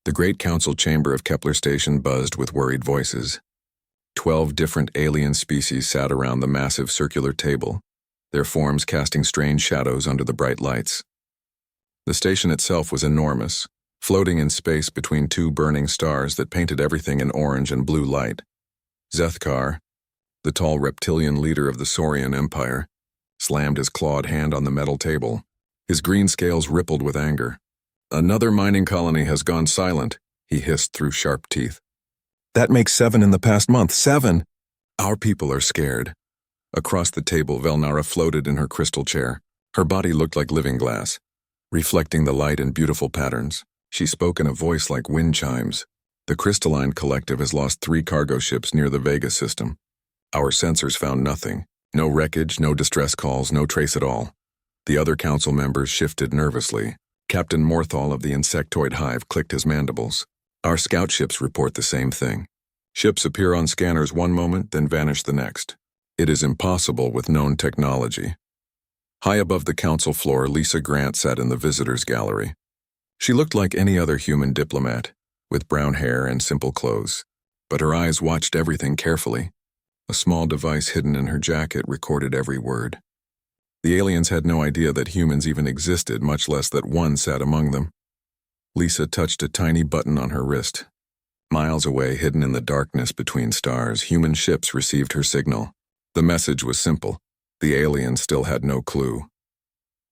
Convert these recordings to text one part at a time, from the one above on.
The great council chamber of Kepler Station buzzed with worried voices. 12 different alien species sat around the massive circular table, their forms casting strange shadows under the bright lights. The station itself was enormous, floating in space between two burning stars that painted everything in orange and blue light. Zethkar, the tall reptilian leader of the Saurian Empire, slammed his clawed hand on the metal table. His green scales rippled with anger. "Another mining colony has gone silent," he hissed through sharp teeth. "That makes 7 in the past month. 7! Our people are scared." Across the table, Velnara floated in her crystal chair. Her body looked like living glass, reflecting the light in beautiful patterns. She spoke in a voice like wind chimes. "The Crystalline Collective has lost 3 cargo ships near the Vega system. Our sensors found nothing. No wreckage, no distress calls, no trace at all." The other council members shifted nervously. Captain Morthal of the insectoid hive clicked his mandibles. "Our scout ships report the same thing. Ships appear on scanners one moment, then vanish the next. It is impossible with known technology." High above the council floor, Lisa Grant sat in the visitors' gallery. She looked like any other human diplomat, with brown hair and simple clothes, but her eyes watched everything carefully. A small device hidden in her jacket recorded every word. The aliens had no idea that humans even existed, much less that one sat among them. Lisa touched a tiny button on her wrist. Miles away, hidden in the darkness between stars, human ships received her signal. The message was simple. The aliens still had no clue.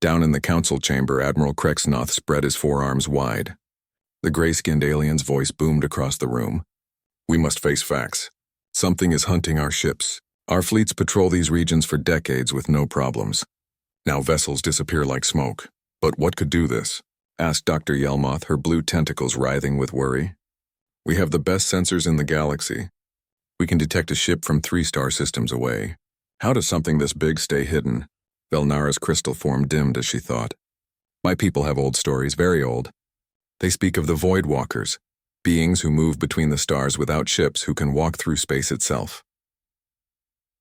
Down in the council chamber, Admiral Krexnoth spread his forearms wide. The gray-skinned alien's voice boomed across the room. "We must face facts. Something is hunting our ships. Our fleets patrol these regions for decades with no problems. Now vessels disappear like smoke. But what could do this?" asked Dr. Yelmoth, her blue tentacles writhing with worry. "We have the best sensors in the galaxy. We can detect a ship from 3 star systems away. How does something this big stay hidden?" Velnara's crystal form dimmed as she thought. "My people have old stories, very old. They speak of the Void Walkers, beings who move between the stars without ships, who can walk through space itself."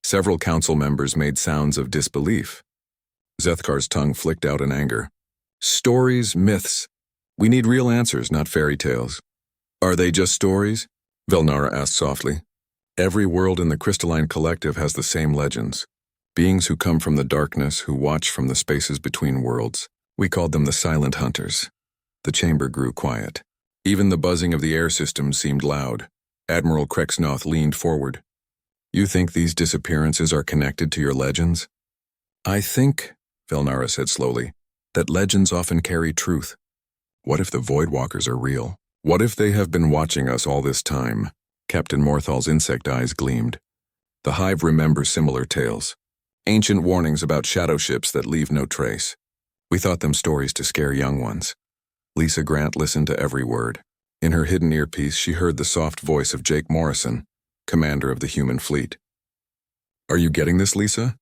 Several council members made sounds of disbelief. Zethkar's tongue flicked out in anger. "Stories, myths. We need real answers, not fairy tales." "Are they just stories?" Velnara asked softly. "Every world in the Crystalline Collective has the same legends. Beings who come from the darkness, who watch from the spaces between worlds. We called them the Silent Hunters." The chamber grew quiet. Even the buzzing of the air systems seemed loud. Admiral Krexnoth leaned forward. "You think these disappearances are connected to your legends?" "I think," Velnara said slowly, "that legends often carry truth. What if the Voidwalkers are real? What if they have been watching us all this time?" Captain Morthal's insect eyes gleamed. "The Hive remembers similar tales. Ancient warnings about shadow ships that leave no trace. We thought them stories to scare young ones." Lisa Grant listened to every word. In her hidden earpiece, she heard the soft voice of Jake Morrison, commander of the human fleet. "Are you getting this, Lisa?"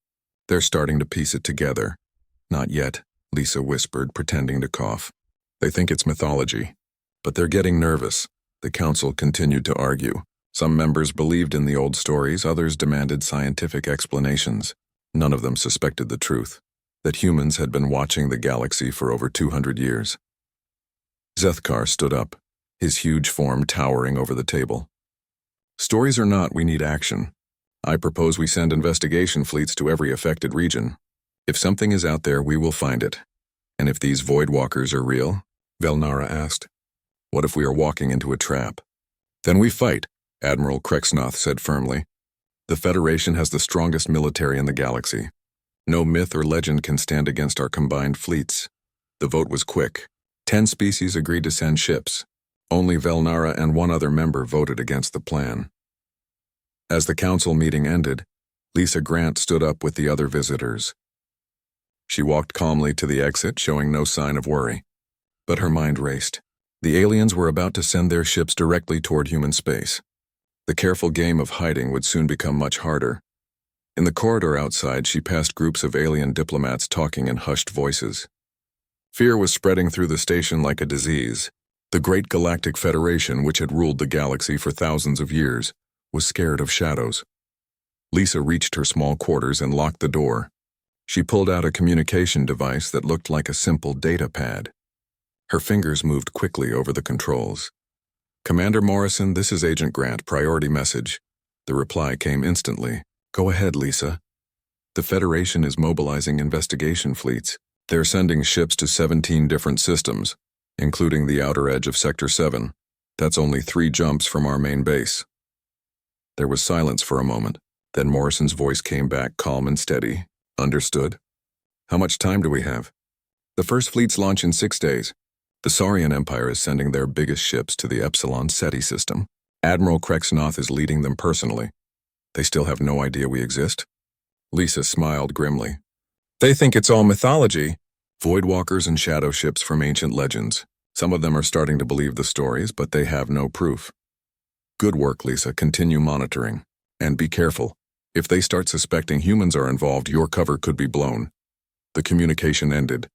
"They're starting to piece it together." "Not yet," Lisa whispered, pretending to cough. "They think it's mythology. But they're getting nervous." The council continued to argue. Some members believed in the old stories, others demanded scientific explanations. None of them suspected the truth, that humans had been watching the galaxy for over 200 years. Zethkar stood up, his huge form towering over the table. "Stories or not, we need action. I propose we send investigation fleets to every affected region. If something is out there, we will find it." "And if these Voidwalkers are real?" Velnara asked. "What if we are walking into a trap?" "Then we fight," Admiral Krexnoth said firmly. "The Federation has the strongest military in the galaxy. No myth or legend can stand against our combined fleets." The vote was quick. 10 species agreed to send ships. Only Velnara and one other member voted against the plan. As the council meeting ended, Lisa Grant stood up with the other visitors. She walked calmly to the exit, showing no sign of worry. But her mind raced. The aliens were about to send their ships directly toward human space. The careful game of hiding would soon become much harder. In the corridor outside, she passed groups of alien diplomats talking in hushed voices. Fear was spreading through the station like a disease. The great Galactic Federation, which had ruled the galaxy for thousands of years, was scared of shadows. Lisa reached her small quarters and locked the door. She pulled out a communication device that looked like a simple data pad. Her fingers moved quickly over the controls. Commander Morrison, this is Agent Grant, priority message. The reply came instantly. Go ahead, Lisa. The Federation is mobilizing investigation fleets. They're sending ships to 17 different systems, including the outer edge of Sector 7. That's only 3 jumps from our main base. There was silence for a moment. Then Morrison's voice came back calm and steady. Understood. How much time do we have? The first fleets launch in 6 days. The Saurian Empire is sending their biggest ships to the Epsilon Ceti system. Admiral Krexnoth is leading them personally. They still have no idea we exist? Lisa smiled grimly. They think it's all mythology. Voidwalkers and shadow ships from ancient legends. Some of them are starting to believe the stories, but they have no proof. Good work, Lisa. Continue monitoring. And be careful. If they start suspecting humans are involved, your cover could be blown. The communication ended.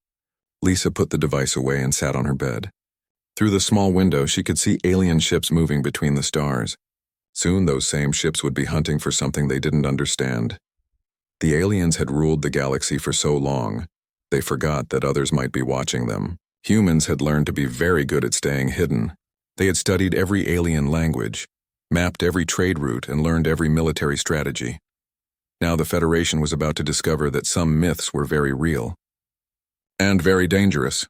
Lisa put the device away and sat on her bed. Through the small window, she could see alien ships moving between the stars. Soon those same ships would be hunting for something they didn't understand. The aliens had ruled the galaxy for so long, they forgot that others might be watching them. Humans had learned to be very good at staying hidden. They had studied every alien language, mapped every trade route, and learned every military strategy. Now the Federation was about to discover that some myths were very real. And very dangerous.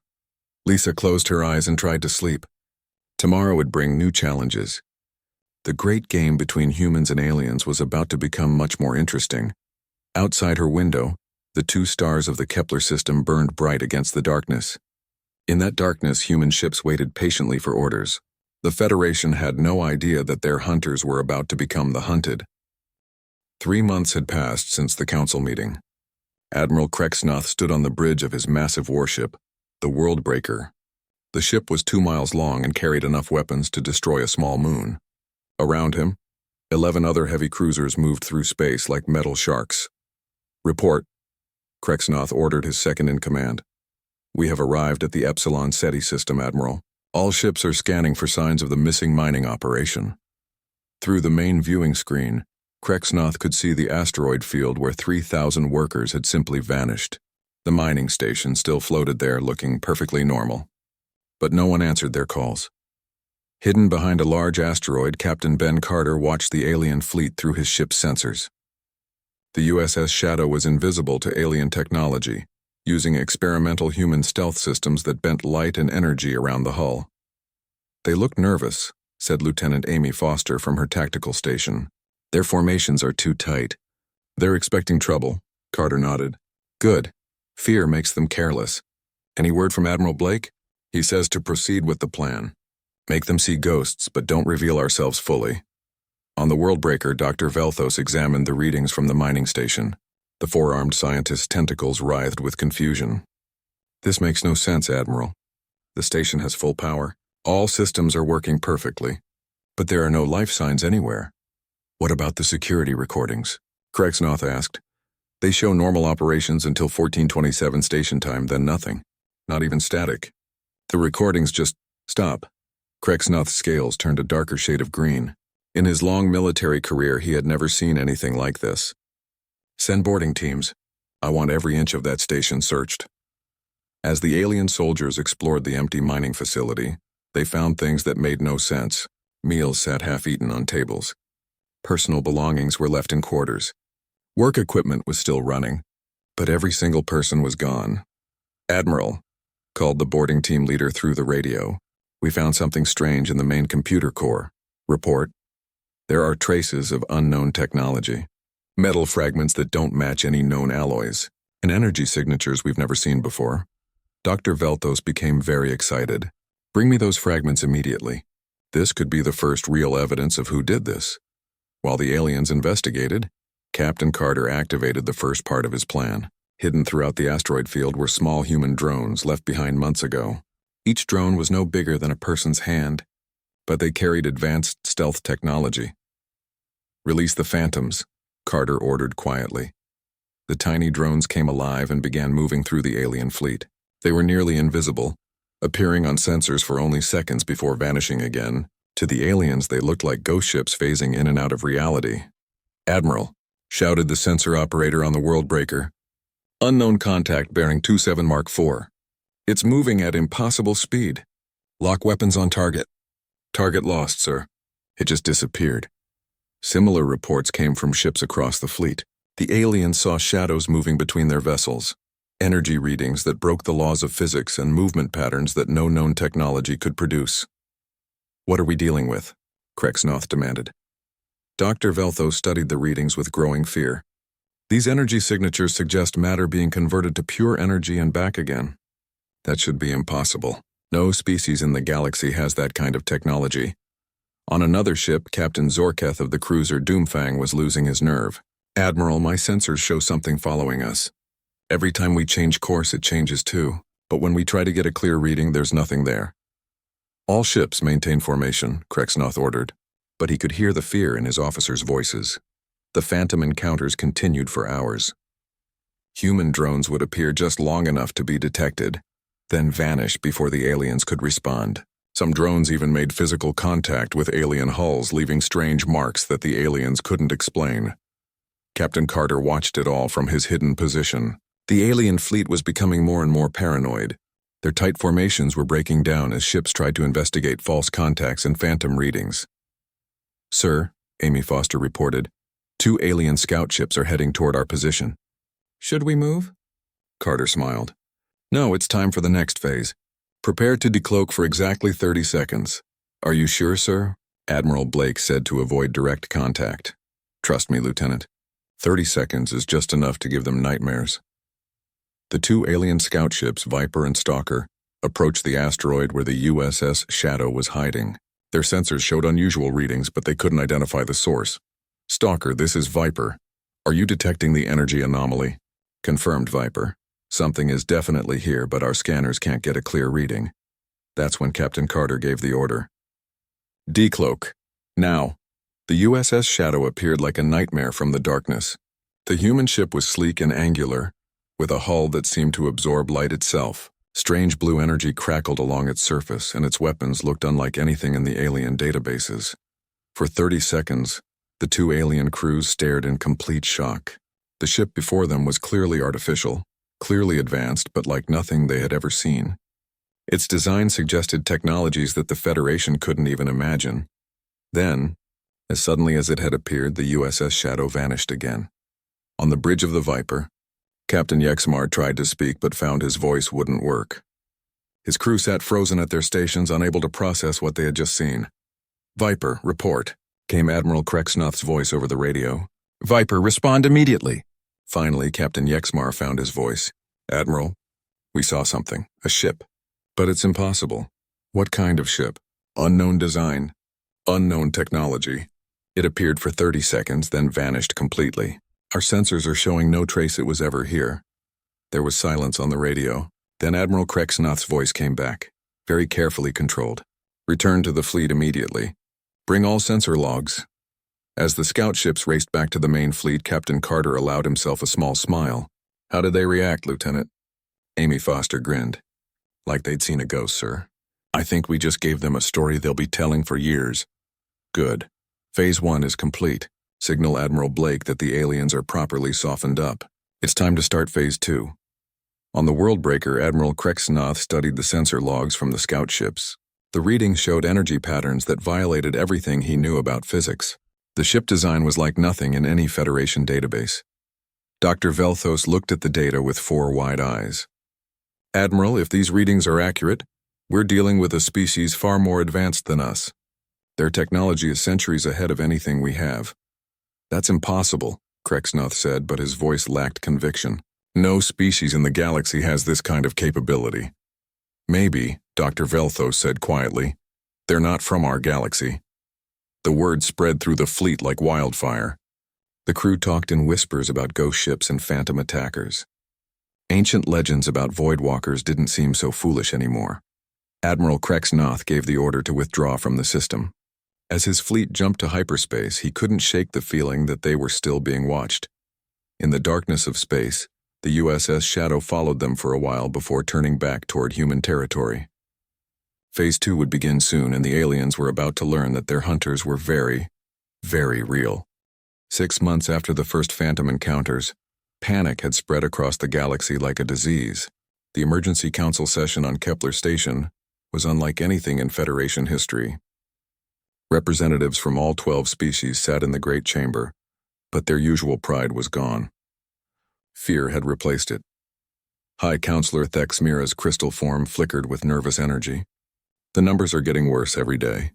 Lisa closed her eyes and tried to sleep. Tomorrow would bring new challenges. The great game between humans and aliens was about to become much more interesting. Outside her window, the 2 stars of the Kepler system burned bright against the darkness. In that darkness, human ships waited patiently for orders. The Federation had no idea that their hunters were about to become the hunted. 3 months had passed since the council meeting. Admiral Krexnoth stood on the bridge of his massive warship, the Worldbreaker. The ship was 2 miles long and carried enough weapons to destroy a small moon. Around him, 11 other heavy cruisers moved through space like metal sharks. Report. Krexnoth ordered his second-in-command. We have arrived at the Epsilon Ceti system, Admiral. All ships are scanning for signs of the missing mining operation. Through the main viewing screen, Krexnoth could see the asteroid field where 3,000 workers had simply vanished. The mining station still floated there, looking perfectly normal. But no one answered their calls. Hidden behind a large asteroid, Captain Ben Carter watched the alien fleet through his ship's sensors. The USS Shadow was invisible to alien technology, using experimental human stealth systems that bent light and energy around the hull. They looked nervous, said Lieutenant Amy Foster from her tactical station. Their formations are too tight. They're expecting trouble, Carter nodded. Good. Fear makes them careless. Any word from Admiral Blake? He says to proceed with the plan. Make them see ghosts, but don't reveal ourselves fully. On the Worldbreaker, Dr. Velthos examined the readings from the mining station. The 4-armed scientist's tentacles writhed with confusion. This makes no sense, Admiral. The station has full power. All systems are working perfectly. But there are no life signs anywhere. What about the security recordings? Krexnoth asked. They show normal operations until 1427 station time, then nothing. Not even static. The recordings just stop. Krexnoth's scales turned a darker shade of green. In his long military career, he had never seen anything like this. Send boarding teams. I want every inch of that station searched. As the alien soldiers explored the empty mining facility, they found things that made no sense. Meals sat half-eaten on tables. Personal belongings were left in quarters. Work equipment was still running, but every single person was gone. Admiral, called the boarding team leader through the radio. We found something strange in the main computer core. Report. There are traces of unknown technology. Metal fragments that don't match any known alloys, and energy signatures we've never seen before. Dr. Velthos became very excited. Bring me those fragments immediately. This could be the first real evidence of who did this. While the aliens investigated, Captain Carter activated the first part of his plan. Hidden throughout the asteroid field were small human drones left behind months ago. Each drone was no bigger than a person's hand, but they carried advanced stealth technology. Release the Phantoms, Carter ordered quietly. The tiny drones came alive and began moving through the alien fleet. They were nearly invisible, appearing on sensors for only seconds before vanishing again. To the aliens, they looked like ghost ships phasing in and out of reality. Admiral, shouted the sensor operator on the Worldbreaker. Unknown contact bearing 27 Mark IV. It's moving at impossible speed. Lock weapons on target. Target lost, sir. It just disappeared. Similar reports came from ships across the fleet. The aliens saw shadows moving between their vessels, energy readings that broke the laws of physics and movement patterns that no known technology could produce. What are we dealing with? Krexnoth demanded. Dr. Veltho studied the readings with growing fear. These energy signatures suggest matter being converted to pure energy and back again. That should be impossible. No species in the galaxy has that kind of technology. On another ship, Captain Zorketh of the cruiser Doomfang was losing his nerve. Admiral, my sensors show something following us. Every time we change course, it changes too. But when we try to get a clear reading, there's nothing there. All ships maintain formation, Krexnoth ordered. But he could hear the fear in his officers' voices. The phantom encounters continued for hours. Human drones would appear just long enough to be detected, then vanish before the aliens could respond. Some drones even made physical contact with alien hulls, leaving strange marks that the aliens couldn't explain. Captain Carter watched it all from his hidden position. The alien fleet was becoming more and more paranoid. Their tight formations were breaking down as ships tried to investigate false contacts and phantom readings. Sir, Amy Foster reported, 2 alien scout ships are heading toward our position. Should we move? Carter smiled. No, it's time for the next phase. Prepare to decloak for exactly 30 seconds. Are you sure, sir? Admiral Blake said to avoid direct contact. Trust me, Lieutenant. 30 seconds is just enough to give them nightmares. The 2 alien scout ships, Viper and Stalker, approached the asteroid where the USS Shadow was hiding. Their sensors showed unusual readings, but they couldn't identify the source. Stalker, this is Viper. Are you detecting the energy anomaly? Confirmed, Viper. Something is definitely here, but our scanners can't get a clear reading. That's when Captain Carter gave the order. Decloak. Now. The USS Shadow appeared like a nightmare from the darkness. The human ship was sleek and angular, with a hull that seemed to absorb light itself. Strange blue energy crackled along its surface, and its weapons looked unlike anything in the alien databases. For 30 seconds, the 2 alien crews stared in complete shock. The ship before them was clearly artificial, clearly advanced, but like nothing they had ever seen. Its design suggested technologies that the Federation couldn't even imagine. Then, as suddenly as it had appeared, the USS Shadow vanished again. On the bridge of the Viper, Captain Yexmar tried to speak but found his voice wouldn't work. His crew sat frozen at their stations, unable to process what they had just seen. Viper, report, came Admiral Krexnoth's voice over the radio. Viper, respond immediately. Finally, Captain Yexmar found his voice. Admiral, we saw something, a ship. But it's impossible. What kind of ship? Unknown design, unknown technology. It appeared for 30 seconds, then vanished completely. Our sensors are showing no trace it was ever here. There was silence on the radio. Then Admiral Krexnoth's voice came back, very carefully controlled. Return to the fleet immediately. Bring all sensor logs. As the scout ships raced back to the main fleet, Captain Carter allowed himself a small smile. How did they react, Lieutenant? Amy Foster grinned. Like they'd seen a ghost, sir. I think we just gave them a story they'll be telling for years. Good. Phase 1 is complete. Signal Admiral Blake that the aliens are properly softened up. It's time to start Phase 2. On the Worldbreaker, Admiral Krexnoth studied the sensor logs from the scout ships. The readings showed energy patterns that violated everything he knew about physics. The ship design was like nothing in any Federation database. Dr. Velthos looked at the data with 4 wide eyes. Admiral, if these readings are accurate, we're dealing with a species far more advanced than us. Their technology is centuries ahead of anything we have. That's impossible, Krexnoth said, but his voice lacked conviction. No species in the galaxy has this kind of capability. Maybe, Dr. Velthos said quietly. They're not from our galaxy. The word spread through the fleet like wildfire. The crew talked in whispers about ghost ships and phantom attackers. Ancient legends about voidwalkers didn't seem so foolish anymore. Admiral Krexnoth gave the order to withdraw from the system. As his fleet jumped to hyperspace, he couldn't shake the feeling that they were still being watched. In the darkness of space, the USS Shadow followed them for a while before turning back toward human territory. Phase 2 would begin soon, and the aliens were about to learn that their hunters were very, very real. 6 months after the first phantom encounters, panic had spread across the galaxy like a disease. The emergency council session on Kepler Station was unlike anything in Federation history. Representatives from all 12 species sat in the great chamber, but their usual pride was gone. Fear had replaced it. High Counselor Thexmira's crystal form flickered with nervous energy. The numbers are getting worse every day.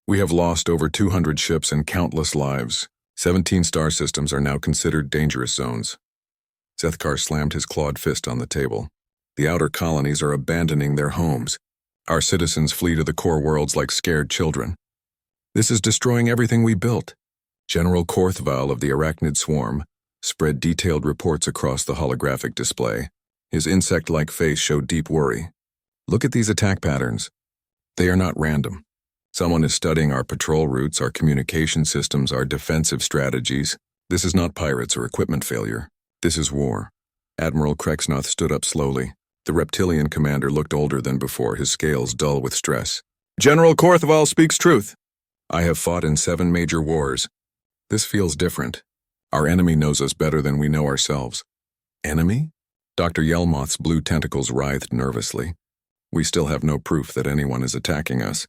We have lost over 200 ships and countless lives. 17 star systems are now considered dangerous zones. Zethkar slammed his clawed fist on the table. The outer colonies are abandoning their homes. Our citizens flee to the core worlds like scared children. This is destroying everything we built. General Korthval of the Arachnid Swarm spread detailed reports across the holographic display. His insect-like face showed deep worry. Look at these attack patterns. They are not random. Someone is studying our patrol routes, our communication systems, our defensive strategies. This is not pirates or equipment failure. This is war. Admiral Krexnoth stood up slowly. The reptilian commander looked older than before, his scales dull with stress. General Korthval speaks truth. I have fought in 7 major wars. This feels different. Our enemy knows us better than we know ourselves. Enemy? Dr. Yelmoth's blue tentacles writhed nervously. We still have no proof that anyone is attacking us.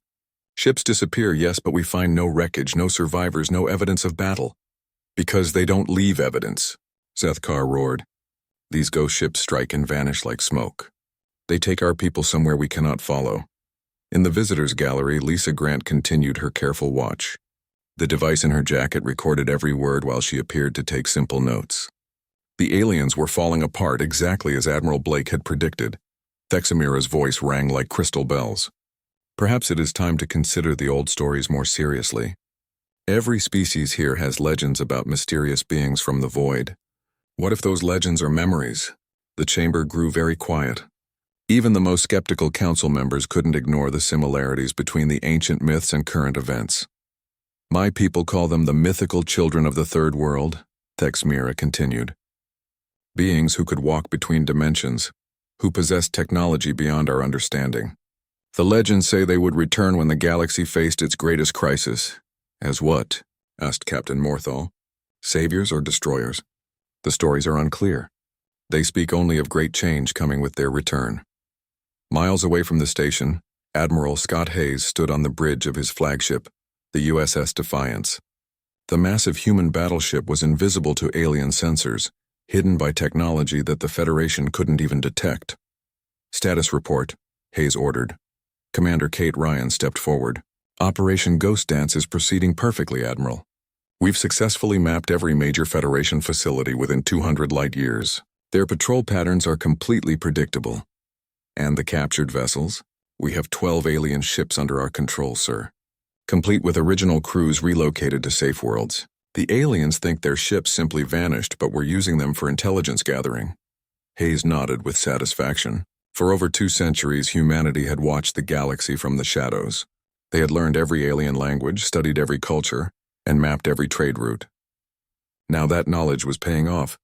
Ships disappear, yes, but we find no wreckage, no survivors, no evidence of battle. Because they don't leave evidence, Zethkar roared. These ghost ships strike and vanish like smoke. They take our people somewhere we cannot follow. In the visitors' gallery, Lisa Grant continued her careful watch. The device in her jacket recorded every word while she appeared to take simple notes. The aliens were falling apart exactly as Admiral Blake had predicted. Thexamira's voice rang like crystal bells. Perhaps it is time to consider the old stories more seriously. Every species here has legends about mysterious beings from the void. What if those legends are memories? The chamber grew very quiet. Even the most skeptical council members couldn't ignore the similarities between the ancient myths and current events. My people call them the mythical children of the third world, Thexmira continued. Beings who could walk between dimensions, who possessed technology beyond our understanding. The legends say they would return when the galaxy faced its greatest crisis. As what? Asked Captain Morthal. Saviors or destroyers? The stories are unclear. They speak only of great change coming with their return. Miles away from the station, Admiral Scott Hayes stood on the bridge of his flagship, the USS Defiance. The massive human battleship was invisible to alien sensors, hidden by technology that the Federation couldn't even detect. Status report, Hayes ordered. Commander Kate Ryan stepped forward. Operation Ghost Dance is proceeding perfectly, Admiral. We've successfully mapped every major Federation facility within 200 light years. Their patrol patterns are completely predictable. And the captured vessels? We have 12 alien ships under our control, sir. Complete with original crews relocated to safe worlds. The aliens think their ships simply vanished, but we're using them for intelligence gathering. Hayes nodded with satisfaction. For over 2 centuries, humanity had watched the galaxy from the shadows. They had learned every alien language, studied every culture, and mapped every trade route. Now that knowledge was paying off.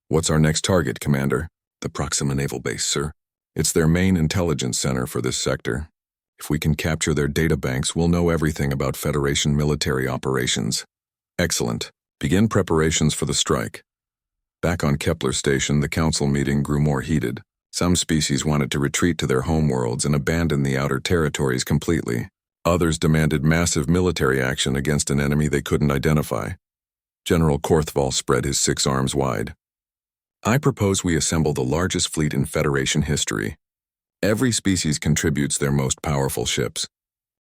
What's our next target, Commander? The Proxima Naval Base, sir. It's their main intelligence center for this sector. If we can capture their data banks, we'll know everything about Federation military operations. Excellent. Begin preparations for the strike. Back on Kepler Station, the council meeting grew more heated. Some species wanted to retreat to their homeworlds and abandon the outer territories completely. Others demanded massive military action against an enemy they couldn't identify. General Korthval spread his 6 arms wide. I propose we assemble the largest fleet in Federation history. Every species contributes their most powerful ships.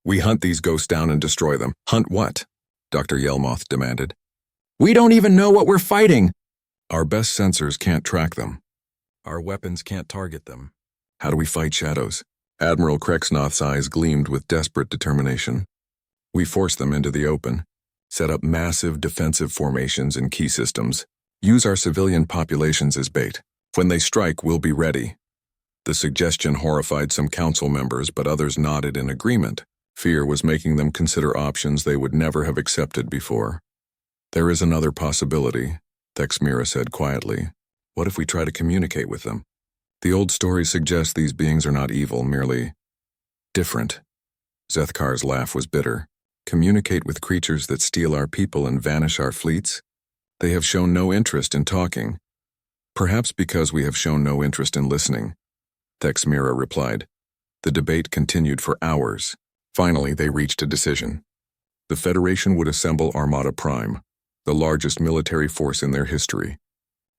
We hunt these ghosts down and destroy them. Hunt what? Dr. Yelmoth demanded. We don't even know what we're fighting. Our best sensors can't track them. Our weapons can't target them. How do we fight shadows? Admiral Krexnoth's eyes gleamed with desperate determination. We force them into the open, set up massive defensive formations and key systems, use our civilian populations as bait. When they strike, we'll be ready. The suggestion horrified some council members, but others nodded in agreement. Fear was making them consider options they would never have accepted before. There is another possibility, Thexmira said quietly. What if we try to communicate with them? The old story suggests these beings are not evil, merely different. Zethkar's laugh was bitter. Communicate with creatures that steal our people and vanish our fleets? They have shown no interest in talking. Perhaps because we have shown no interest in listening, Thexmira replied. The debate continued for hours. Finally, they reached a decision. The Federation would assemble Armada Prime, the largest military force in their history.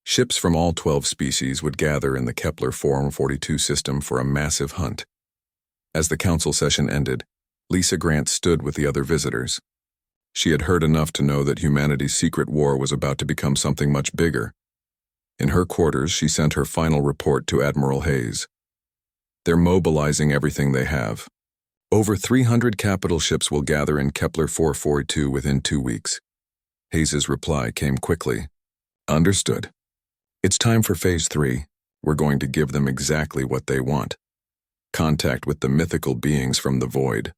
Ships from all 12 species would gather in the Kepler 442 system for a massive hunt. As the council session ended, Lisa Grant stood with the other visitors. She had heard enough to know that humanity's secret war was about to become something much bigger. In her quarters, she sent her final report to Admiral Hayes. They're mobilizing everything they have. Over 300 capital ships will gather in Kepler 442 within 2 weeks. Hayes's reply came quickly. Understood. It's time for Phase 3. We're going to give them exactly what they want. Contact with the mythical beings from the void.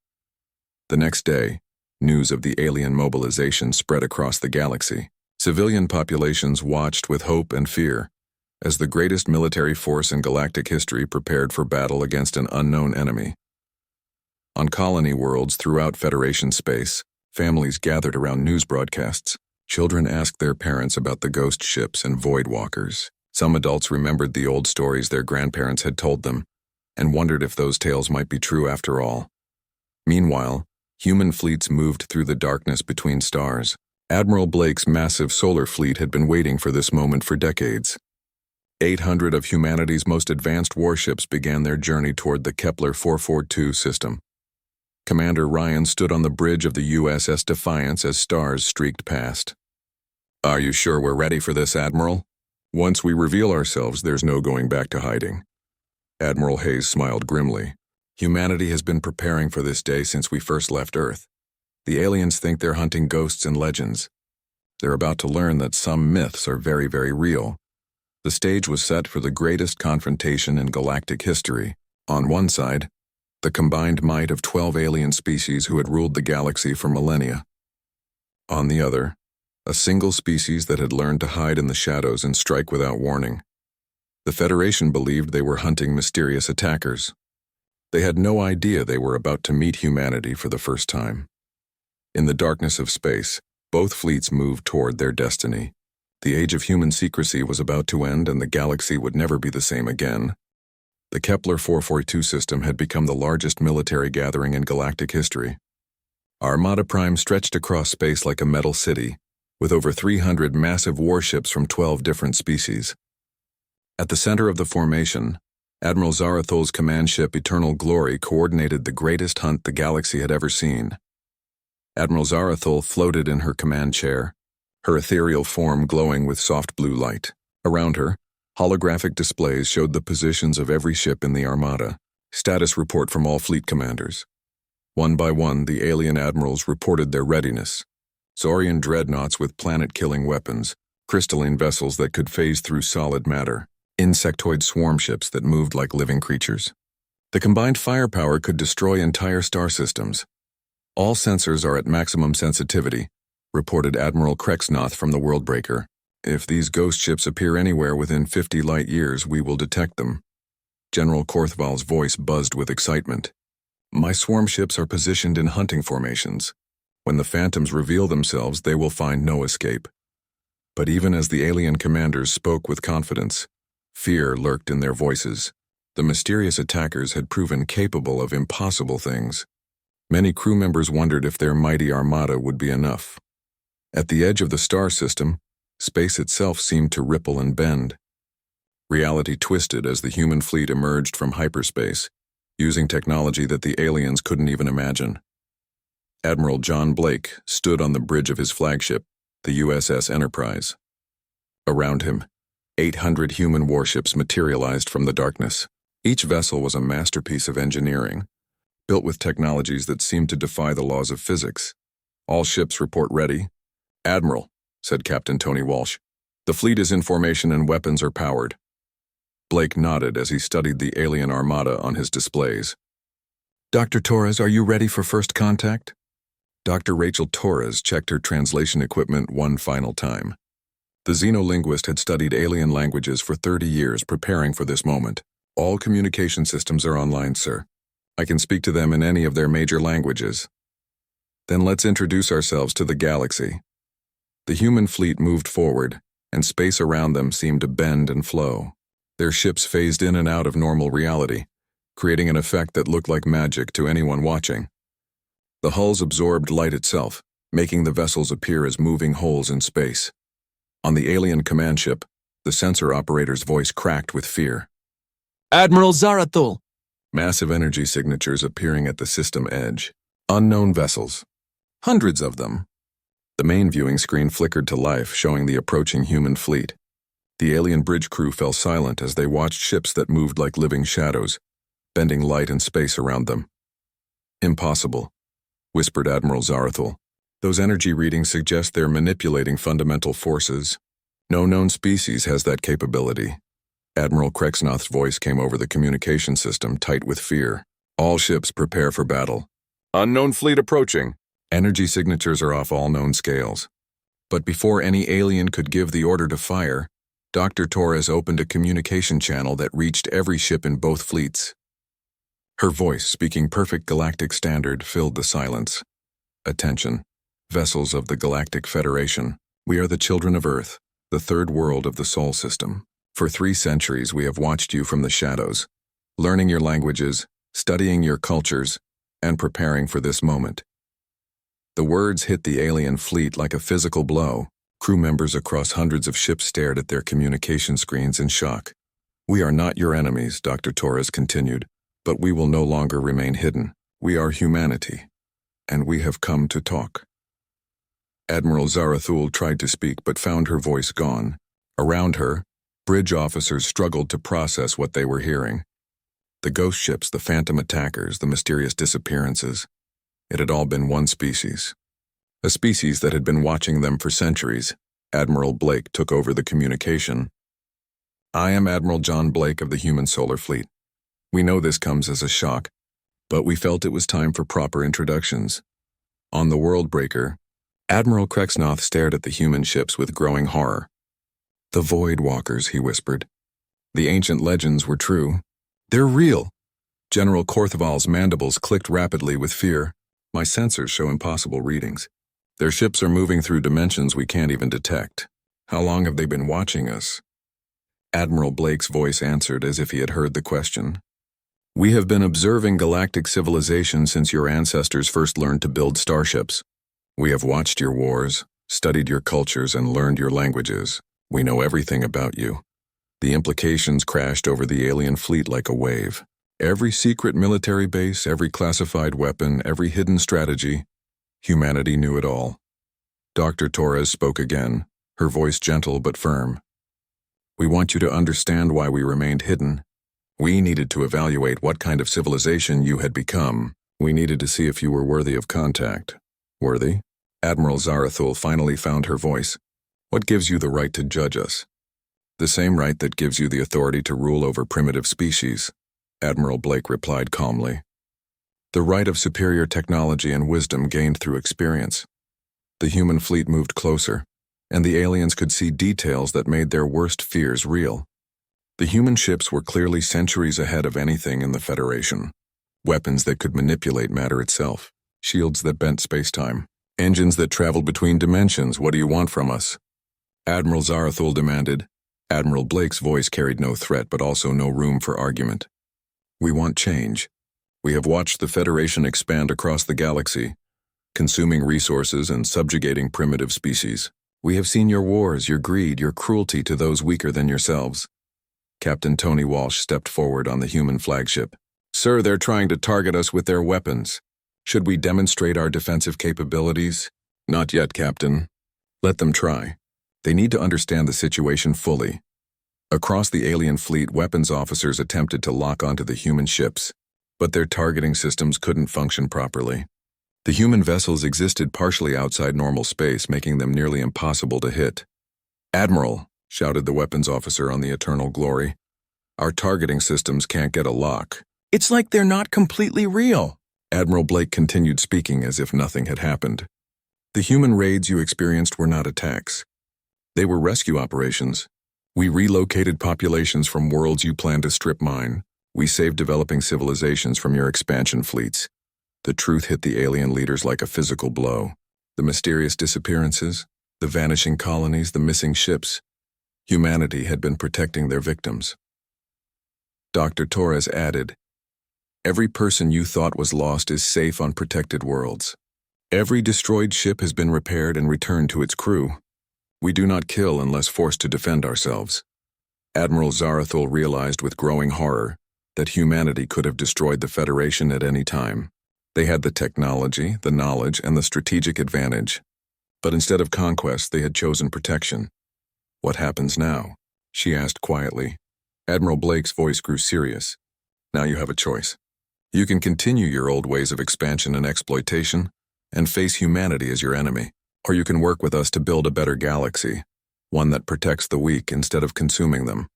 The next day, news of the alien mobilization spread across the galaxy. Civilian populations watched with hope and fear as the greatest military force in galactic history prepared for battle against an unknown enemy. On colony worlds throughout Federation space, families gathered around news broadcasts. Children asked their parents about the ghost ships and void walkers. Some adults remembered the old stories their grandparents had told them and wondered if those tales might be true after all. Meanwhile, human fleets moved through the darkness between stars. Admiral Blake's massive solar fleet had been waiting for this moment for decades. 800 of humanity's most advanced warships began their journey toward the Kepler 442 system. Commander Ryan stood on the bridge of the USS Defiance as stars streaked past. Are you sure we're ready for this, Admiral? Once we reveal ourselves, there's no going back to hiding. Admiral Hayes smiled grimly. Humanity has been preparing for this day since we first left Earth. The aliens think they're hunting ghosts and legends. They're about to learn that some myths are very, very real. The stage was set for the greatest confrontation in galactic history. On one side, the combined might of 12 alien species who had ruled the galaxy for millennia. On the other, a single species that had learned to hide in the shadows and strike without warning. The Federation believed they were hunting mysterious attackers. They had no idea they were about to meet humanity for the first time. In the darkness of space, both fleets moved toward their destiny. The age of human secrecy was about to end and the galaxy would never be the same again. The Kepler 442 system had become the largest military gathering in galactic history. Armada Prime stretched across space like a metal city, with over 300 massive warships from 12 different species. At the center of the formation, Admiral Zarathol's command ship Eternal Glory coordinated the greatest hunt the galaxy had ever seen. Admiral Zarathol floated in her command chair, her ethereal form glowing with soft blue light. Around her, holographic displays showed the positions of every ship in the Armada. Status report from all fleet commanders. One by one, the alien admirals reported their readiness. Saurian dreadnoughts with planet-killing weapons, crystalline vessels that could phase through solid matter, insectoid swarm ships that moved like living creatures. The combined firepower could destroy entire star systems. All sensors are at maximum sensitivity, reported Admiral Krexnoth from the Worldbreaker. If these ghost ships appear anywhere within 50 light years, we will detect them. General Korthval's voice buzzed with excitement. My swarm ships are positioned in hunting formations. When the phantoms reveal themselves, they will find no escape. But even as the alien commanders spoke with confidence, fear lurked in their voices. The mysterious attackers had proven capable of impossible things. Many crew members wondered if their mighty armada would be enough. At the edge of the star system, space itself seemed to ripple and bend. Reality twisted as the human fleet emerged from hyperspace, using technology that the aliens couldn't even imagine. Admiral John Blake stood on the bridge of his flagship, the USS Enterprise. Around him, 800 human warships materialized from the darkness. Each vessel was a masterpiece of engineering, built with technologies that seemed to defy the laws of physics. All ships report ready. Admiral, said Captain Tony Walsh, the fleet is in formation and weapons are powered. Blake nodded as he studied the alien armada on his displays. Dr. Torres, are you ready for first contact? Dr. Rachel Torres checked her translation equipment one final time. The xenolinguist had studied alien languages for 30 years, preparing for this moment. All communication systems are online, sir. I can speak to them in any of their major languages. Then let's introduce ourselves to the galaxy. The human fleet moved forward, and space around them seemed to bend and flow. Their ships phased in and out of normal reality, creating an effect that looked like magic to anyone watching. The hulls absorbed light itself, making the vessels appear as moving holes in space. On the alien command ship, the sensor operator's voice cracked with fear. Admiral Zarathul! Massive energy signatures appearing at the system edge. Unknown vessels. Hundreds of them. The main viewing screen flickered to life, showing the approaching human fleet. The alien bridge crew fell silent as they watched ships that moved like living shadows, bending light and space around them. Impossible, whispered Admiral Zarathul. Those energy readings suggest they're manipulating fundamental forces. No known species has that capability. Admiral Krexnoth's voice came over the communication system, tight with fear. All ships prepare for battle. Unknown fleet approaching. Energy signatures are off all known scales. But before any alien could give the order to fire, Dr. Torres opened a communication channel that reached every ship in both fleets. Her voice, speaking perfect galactic standard, filled the silence. Attention. Vessels of the Galactic Federation. We are the children of Earth, the third world of the Sol system. For 3 centuries we have watched you from the shadows, learning your languages, studying your cultures, and preparing for this moment. The words hit the alien fleet like a physical blow. Crew members across hundreds of ships stared at their communication screens in shock. We are not your enemies, Dr. Torres continued, but we will no longer remain hidden. We are humanity, and we have come to talk. Admiral Zarathul tried to speak but found her voice gone. Around her, bridge officers struggled to process what they were hearing. The ghost ships, the phantom attackers, the mysterious disappearances. It had all been one species. A species that had been watching them for centuries. Admiral Blake took over the communication. I am Admiral John Blake of the Human Solar Fleet. We know this comes as a shock, but we felt it was time for proper introductions. On the World Breaker, Admiral Krexnoth stared at the human ships with growing horror. The Void Walkers, he whispered. The ancient legends were true. They're real. General Korthaval's mandibles clicked rapidly with fear. My sensors show impossible readings. Their ships are moving through dimensions we can't even detect. How long have they been watching us? Admiral Blake's voice answered as if he had heard the question. We have been observing galactic civilization since your ancestors first learned to build starships. We have watched your wars, studied your cultures, and learned your languages. We know everything about you. The implications crashed over the alien fleet like a wave. Every secret military base, every classified weapon, every hidden strategy. Humanity knew it all. Dr. Torres spoke again, her voice gentle but firm. We want you to understand why we remained hidden. We needed to evaluate what kind of civilization you had become. We needed to see if you were worthy of contact. Worthy? Admiral Zarathul finally found her voice. What gives you the right to judge us? The same right that gives you the authority to rule over primitive species, Admiral Blake replied calmly. The right of superior technology and wisdom gained through experience. The human fleet moved closer, and the aliens could see details that made their worst fears real. The human ships were clearly centuries ahead of anything in the Federation. Weapons that could manipulate matter itself, shields that bent space-time, engines that traveled between dimensions. What do you want from us? Admiral Zarathul demanded. Admiral Blake's voice carried no threat but also no room for argument. We want change. We have watched the Federation expand across the galaxy, consuming resources and subjugating primitive species. We have seen your wars, your greed, your cruelty to those weaker than yourselves. Captain Tony Walsh stepped forward on the human flagship. Sir, they're trying to target us with their weapons. Should we demonstrate our defensive capabilities? Not yet, Captain. Let them try. They need to understand the situation fully. Across the alien fleet, weapons officers attempted to lock onto the human ships, but their targeting systems couldn't function properly. The human vessels existed partially outside normal space, making them nearly impossible to hit. Admiral, shouted the weapons officer on the Eternal Glory, our targeting systems can't get a lock. It's like they're not completely real. Admiral Blake continued speaking as if nothing had happened. The human raids you experienced were not attacks. They were rescue operations. We relocated populations from worlds you planned to strip mine. We saved developing civilizations from your expansion fleets. The truth hit the alien leaders like a physical blow. The mysterious disappearances, the vanishing colonies, the missing ships. Humanity had been protecting their victims. Dr. Torres added, Every person you thought was lost is safe on protected worlds. Every destroyed ship has been repaired and returned to its crew. We do not kill unless forced to defend ourselves. Admiral Zarathul realized with growing horror that humanity could have destroyed the Federation at any time. They had the technology, the knowledge, and the strategic advantage. But instead of conquest, they had chosen protection. What happens now? She asked quietly. Admiral Blake's voice grew serious. Now you have a choice. You can continue your old ways of expansion and exploitation and face humanity as your enemy, or you can work with us to build a better galaxy, one that protects the weak instead of consuming them.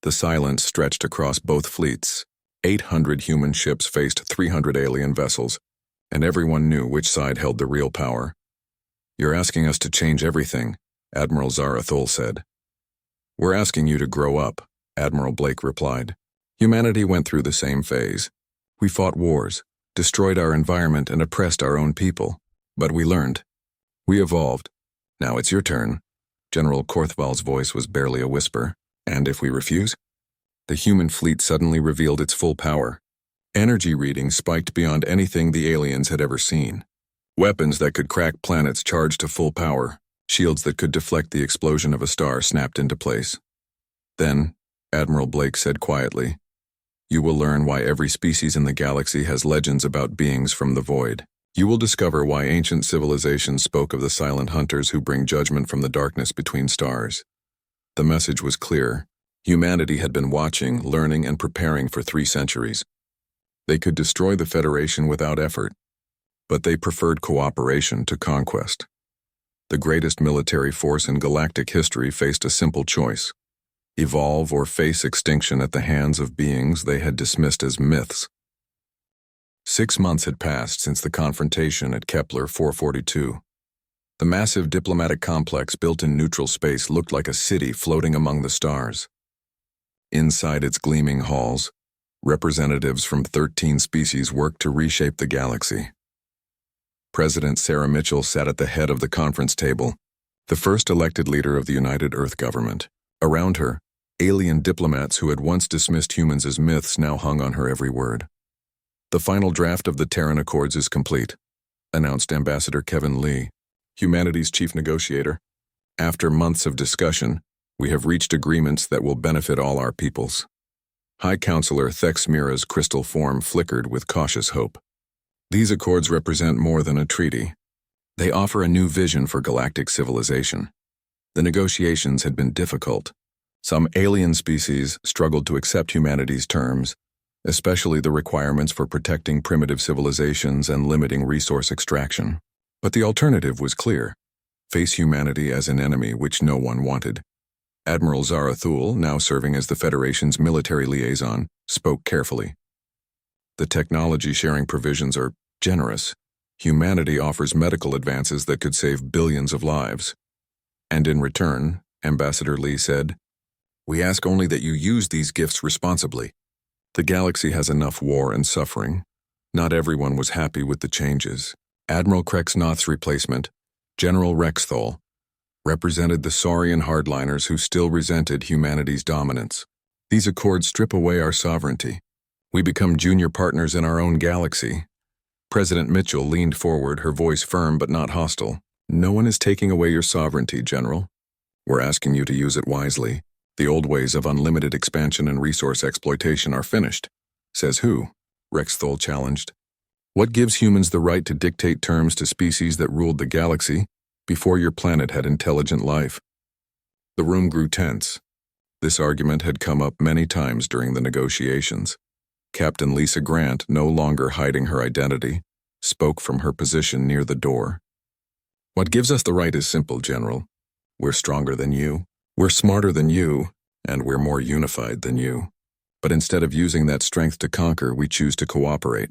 The silence stretched across both fleets. 800 human ships faced 300 alien vessels, and everyone knew which side held the real power. You're asking us to change everything, Admiral Zarathul said. We're asking you to grow up, Admiral Blake replied. Humanity went through the same phase. We fought wars, destroyed our environment, and oppressed our own people. But we learned. We evolved. Now it's your turn. General Korthval's voice was barely a whisper. And if we refuse? The human fleet suddenly revealed its full power. Energy readings spiked beyond anything the aliens had ever seen. Weapons that could crack planets charged to full power. Shields that could deflect the explosion of a star snapped into place. Then, Admiral Blake said quietly, you will learn why every species in the galaxy has legends about beings from the void. You will discover why ancient civilizations spoke of the silent hunters who bring judgment from the darkness between stars. The message was clear. Humanity had been watching, learning, and preparing for 3 centuries. They could destroy the Federation without effort, but they preferred cooperation to conquest. The greatest military force in galactic history faced a simple choice: evolve or face extinction at the hands of beings they had dismissed as myths. 6 months had passed since the confrontation at Kepler 442. The massive diplomatic complex built in neutral space looked like a city floating among the stars. Inside its gleaming halls, representatives from 13 species worked to reshape the galaxy. President Sarah Mitchell sat at the head of the conference table, the first elected leader of the United Earth government. Around her, alien diplomats who had once dismissed humans as myths now hung on her every word. The final draft of the Terran Accords is complete, announced Ambassador Kevin Lee, humanity's chief negotiator. After months of discussion, we have reached agreements that will benefit all our peoples. High Counselor Thexmira's crystal form flickered with cautious hope. These accords represent more than a treaty. They offer a new vision for galactic civilization. The negotiations had been difficult. Some alien species struggled to accept humanity's terms, especially the requirements for protecting primitive civilizations and limiting resource extraction. But the alternative was clear: face humanity as an enemy which no one wanted. Admiral Zarathul, now serving as the Federation's military liaison, spoke carefully. The technology-sharing provisions are generous. Humanity offers medical advances that could save billions of lives. And in return, Ambassador Lee said, we ask only that you use these gifts responsibly. The galaxy has enough war and suffering. Not everyone was happy with the changes. Admiral Krexnoth's replacement, General Rexthol, represented the Saurian hardliners who still resented humanity's dominance. These accords strip away our sovereignty. We become junior partners in our own galaxy. President Mitchell leaned forward, her voice firm but not hostile. No one is taking away your sovereignty, General. We're asking you to use it wisely. The old ways of unlimited expansion and resource exploitation are finished. Says who? Rexthol challenged. What gives humans the right to dictate terms to species that ruled the galaxy before your planet had intelligent life? The room grew tense. This argument had come up many times during the negotiations. Captain Lisa Grant, no longer hiding her identity, spoke from her position near the door. What gives us the right is simple, General. We're stronger than you, we're smarter than you, and we're more unified than you. But instead of using that strength to conquer, we choose to cooperate.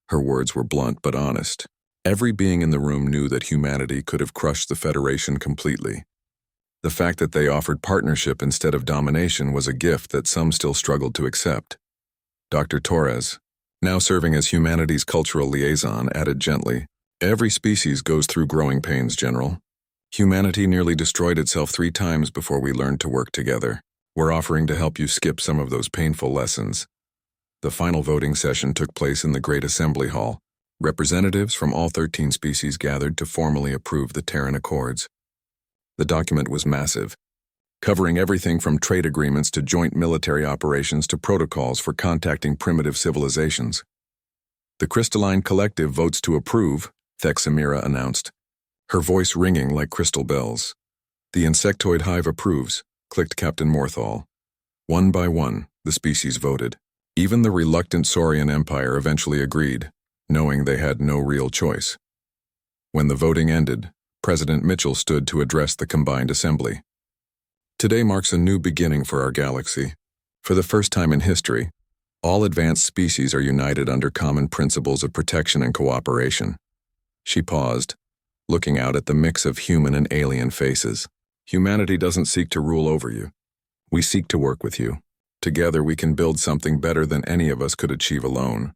Her words were blunt but honest. Every being in the room knew that humanity could have crushed the Federation completely. The fact that they offered partnership instead of domination was a gift that some still struggled to accept. Dr. Torres, now serving as humanity's cultural liaison, added gently, every species goes through growing pains, General. Humanity nearly destroyed itself 3 times before we learned to work together. We're offering to help you skip some of those painful lessons. The final voting session took place in the Great Assembly Hall. Representatives from all 13 species gathered to formally approve the Terran Accords. The document was massive, covering everything from trade agreements to joint military operations to protocols for contacting primitive civilizations. The Crystalline Collective votes to approve, Thexamira announced, her voice ringing like crystal bells. The Insectoid Hive approves, clicked Captain Morthal. One by one, the species voted. Even the reluctant Saurian Empire eventually agreed, knowing they had no real choice. When the voting ended, President Mitchell stood to address the combined assembly. Today marks a new beginning for our galaxy. For the first time in history, all advanced species are united under common principles of protection and cooperation. She paused, looking out at the mix of human and alien faces. Humanity doesn't seek to rule over you. We seek to work with you. Together we can build something better than any of us could achieve alone.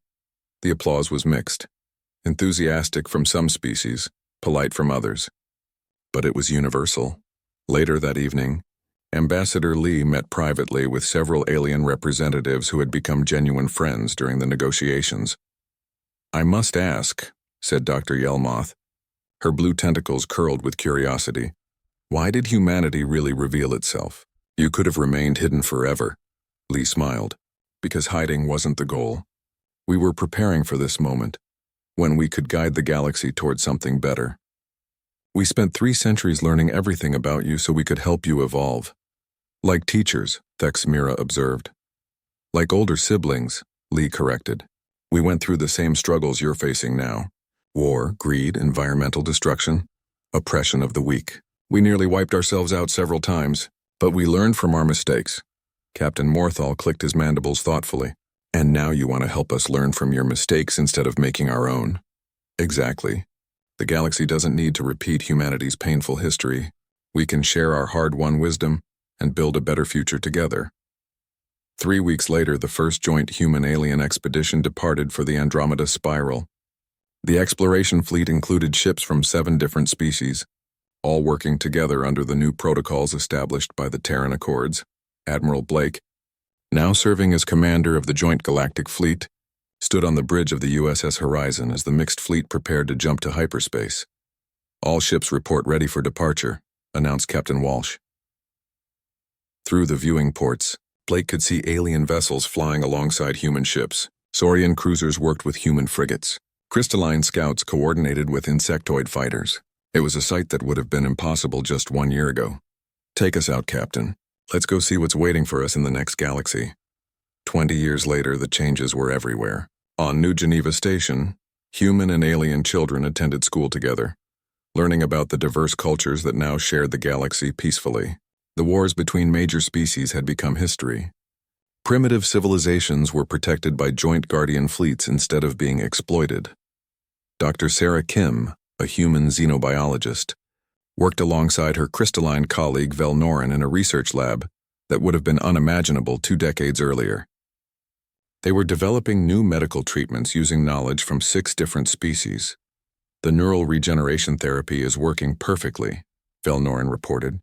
The applause was mixed. Enthusiastic from some species, polite from others. But it was universal. Later that evening, Ambassador Lee met privately with several alien representatives who had become genuine friends during the negotiations. "I must ask," said Dr. Yelmoth, her blue tentacles curled with curiosity, "why did humanity really reveal itself? You could have remained hidden forever." Lee smiled. "Because hiding wasn't the goal. We were preparing for this moment, when we could guide the galaxy toward something better. We spent 3 centuries learning everything about you so we could help you evolve. Like teachers," Thexamira observed. "Like older siblings," Lee corrected. "We went through the same struggles you're facing now. War, greed, environmental destruction, oppression of the weak. We nearly wiped ourselves out several times, but we learned from our mistakes." Captain Morthal clicked his mandibles thoughtfully. "And now you want to help us learn from your mistakes instead of making our own?" "Exactly. The galaxy doesn't need to repeat humanity's painful history. We can share our hard-won wisdom and build a better future together." 3 weeks later, the first joint human-alien expedition departed for the Andromeda Spiral. The exploration fleet included ships from 7 different species, all working together under the new protocols established by the Terran Accords. Admiral Blake, now serving as commander of the Joint Galactic Fleet, stood on the bridge of the USS Horizon as the mixed fleet prepared to jump to hyperspace. "All ships report ready for departure," announced Captain Walsh. Through the viewing ports, Blake could see alien vessels flying alongside human ships. Saurian cruisers worked with human frigates. Crystalline scouts coordinated with insectoid fighters. It was a sight that would have been impossible just 1 year ago. "Take us out, Captain. Let's go see what's waiting for us in the next galaxy." 20 years later, the changes were everywhere. On New Geneva Station, human and alien children attended school together, learning about the diverse cultures that now shared the galaxy peacefully. The wars between major species had become history. Primitive civilizations were protected by joint guardian fleets instead of being exploited. Dr. Sarah Kim, a human xenobiologist, worked alongside her crystalline colleague Velnorin in a research lab that would have been unimaginable 2 decades earlier. They were developing new medical treatments using knowledge from 6 different species. "The neural regeneration therapy is working perfectly," Velnorin reported,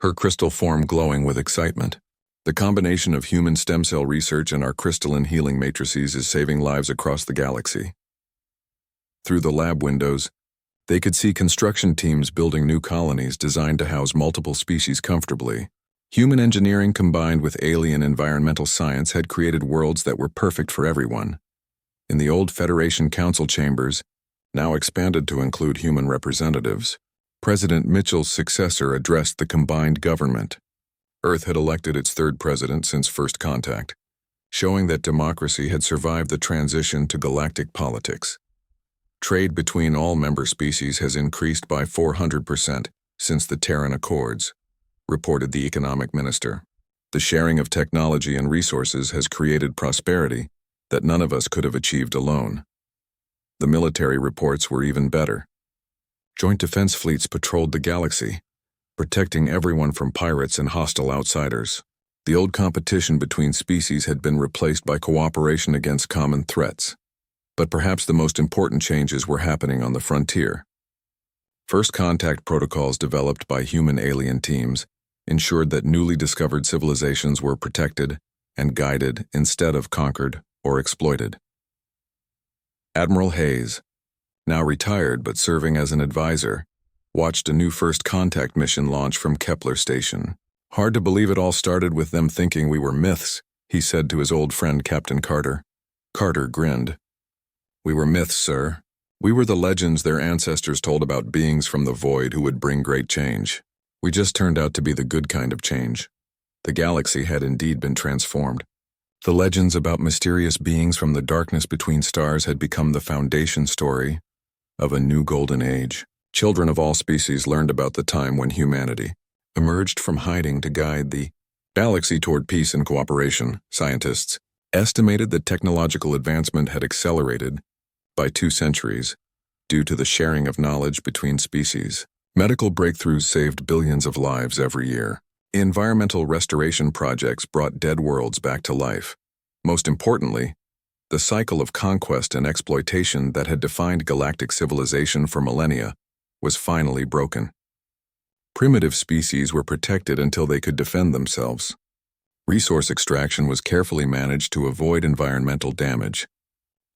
her crystal form glowing with excitement. "The combination of human stem cell research and our crystalline healing matrices is saving lives across the galaxy." Through the lab windows, they could see construction teams building new colonies designed to house multiple species comfortably. Human engineering combined with alien environmental science had created worlds that were perfect for everyone. In the old Federation Council chambers, now expanded to include human representatives, President Mitchell's successor addressed the combined government. Earth had elected its 3rd president since first contact, showing that democracy had survived the transition to galactic politics. Trade between all member species has increased by 400% since the Terran Accords, reported the economic minister. The sharing of technology and resources has created prosperity that none of us could have achieved alone. The military reports were even better. Joint defense fleets patrolled the galaxy, protecting everyone from pirates and hostile outsiders. The old competition between species had been replaced by cooperation against common threats. But perhaps the most important changes were happening on the frontier. First contact protocols developed by human-alien teams ensured that newly discovered civilizations were protected and guided instead of conquered or exploited. Admiral Hayes, now retired but serving as an advisor, watched a new first contact mission launch from Kepler Station. "Hard to believe it all started with them thinking we were myths," he said to his old friend Captain Carter. Carter grinned. "We were myths, sir. We were the legends their ancestors told about beings from the void who would bring great change. We just turned out to be the good kind of change." The galaxy had indeed been transformed. The legends about mysterious beings from the darkness between stars had become the foundation story of a new golden age. Children of all species learned about the time when humanity emerged from hiding to guide the galaxy toward peace and cooperation. Scientists estimated that technological advancement had accelerated by 2 centuries due to the sharing of knowledge between species. Medical breakthroughs saved billions of lives every year. Environmental restoration projects brought dead worlds back to life. Most importantly, the cycle of conquest and exploitation that had defined galactic civilization for millennia was finally broken. Primitive species were protected until they could defend themselves. Resource extraction was carefully managed to avoid environmental damage.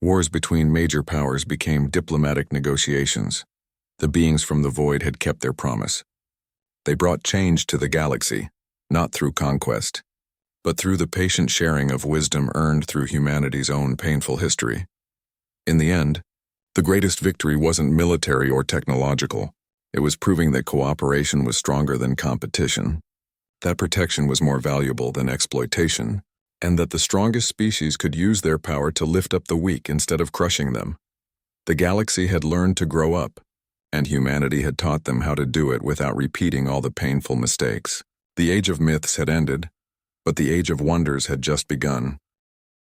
Wars between major powers became diplomatic negotiations. The beings from the void had kept their promise. They brought change to the galaxy, not through conquest, but through the patient sharing of wisdom earned through humanity's own painful history. In the end, the greatest victory wasn't military or technological. It was proving that cooperation was stronger than competition, that protection was more valuable than exploitation, and that the strongest species could use their power to lift up the weak instead of crushing them. The galaxy had learned to grow up, and humanity had taught them how to do it without repeating all the painful mistakes. The age of myths had ended, but the age of wonders had just begun.